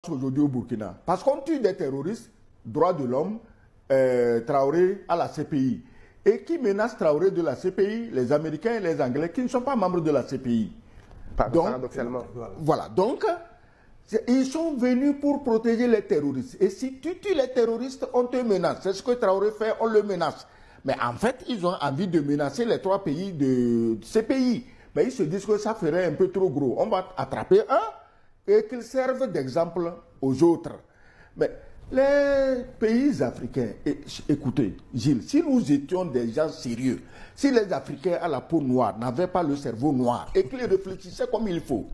aujourd'hui au Burkina. Parce qu'on tue des terroristes, droits de l'homme, Traoré à la CPI. Et qui menace Traoré de la CPI? Les Américains et les Anglais qui ne sont pas membres de la CPI. Paradoxalement. Voilà. Donc, ils sont venus pour protéger les terroristes. Et si tu tues les terroristes, on te menace. C'est ce que Traoré fait, on le menace. Mais en fait, ils ont envie de menacer les 3 pays de ces pays. Mais ils se disent que ça ferait un peu trop gros. On va attraper un et qu'ils servent d'exemple aux autres. Mais les pays africains, écoutez, Gilles, si nous étions des gens sérieux, si les Africains à la peau noire n'avaient pas le cerveau noir et qu'ils réfléchissaient comme il faut,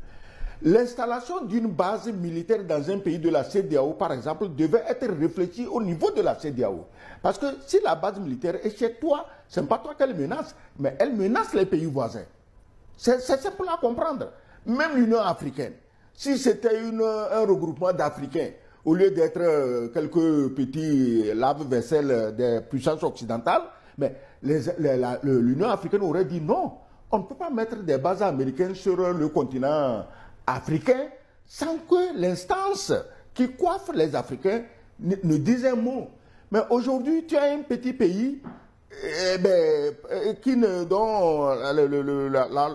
l'installation d'une base militaire dans un pays de la CEDEAO, par exemple, devait être réfléchie au niveau de la CEDEAO. Parce que si la base militaire est chez toi, ce n'est pas toi qu'elle menace, mais elle menace les pays voisins. C'est simple à comprendre. Même l'Union africaine, si c'était un regroupement d'Africains, au lieu d'être quelques petits lave-vaisselle des puissances occidentales, mais l'Union africaine aurait dit non, on ne peut pas mettre des bases américaines sur le continent africain sans que l'instance qui coiffe les Africains ne dise un mot. Mais aujourd'hui, tu as un petit pays dont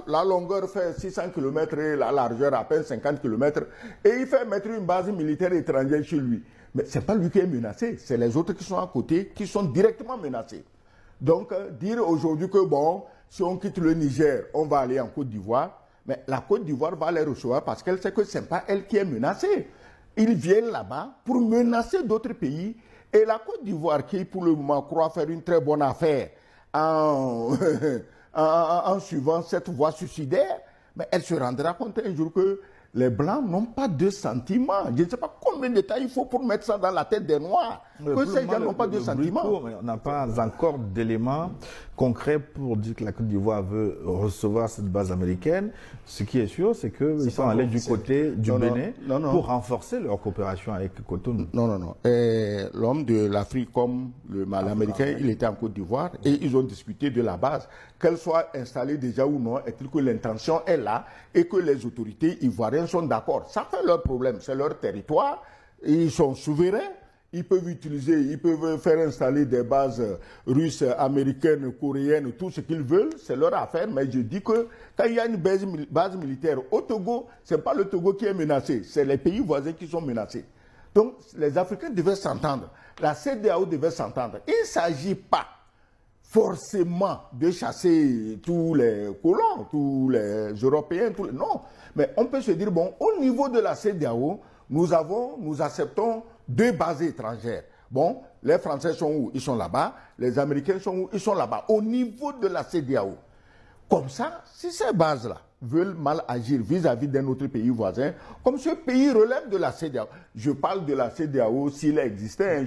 la longueur fait 600 km et la largeur à peine 50 km, et il fait mettre une base militaire étrangère chez lui. Mais ce n'est pas lui qui est menacé, c'est les autres qui sont à côté qui sont directement menacés. Donc, dire aujourd'hui que bon, si on quitte le Niger, on va aller en Côte d'Ivoire, mais la Côte d'Ivoire va les recevoir parce qu'elle sait que ce n'est pas elle qui est menacée. Ils viennent là-bas pour menacer d'autres pays. Et la Côte d'Ivoire, qui pour le moment croit faire une très bonne affaire en suivant cette voie suicidaire, mais elle se rendra compte un jour que les Blancs n'ont pas de sentiments. Je ne sais pas combien de temps il faut pour mettre ça dans la tête des Noirs, que ces gens n'ont pas de sentiments. On n'a pas encore d'éléments concrets pour dire que la Côte d'Ivoire veut recevoir cette base américaine. Ce qui est sûr, c'est qu'ils sont allés du côté du Bénin pour renforcer leur coopération avec Cotonou. Non. L'homme de l'Afrique comme l'Américain, il était en Côte d'Ivoire et ils ont discuté de la base. Qu'elle soit installée déjà ou non, est-il que l'intention est là et que les autorités ivoiriennes sont d'accord. Ça fait leur problème, c'est leur territoire, ils sont souverains, ils peuvent utiliser, ils peuvent faire installer des bases russes, américaines, coréennes, tout ce qu'ils veulent, c'est leur affaire, mais je dis que quand il y a une base militaire au Togo, ce n'est pas le Togo qui est menacé, c'est les pays voisins qui sont menacés. Donc les Africains devaient s'entendre, la CEDEAO devait s'entendre. Il ne s'agit pas forcément de chasser tous les colons, tous les Européens, non. Mais on peut se dire, bon, au niveau de la CEDEAO, nous acceptons 2 bases étrangères. Bon, les Français sont où? Ils sont là-bas. Les Américains sont où? Ils sont là-bas. Au niveau de la CEDEAO. Comme ça, si ces bases-là veulent mal agir vis-à-vis d'un autre pays voisin, comme ce pays relève de la CEDEAO, je parle de la CEDEAO s'il existait,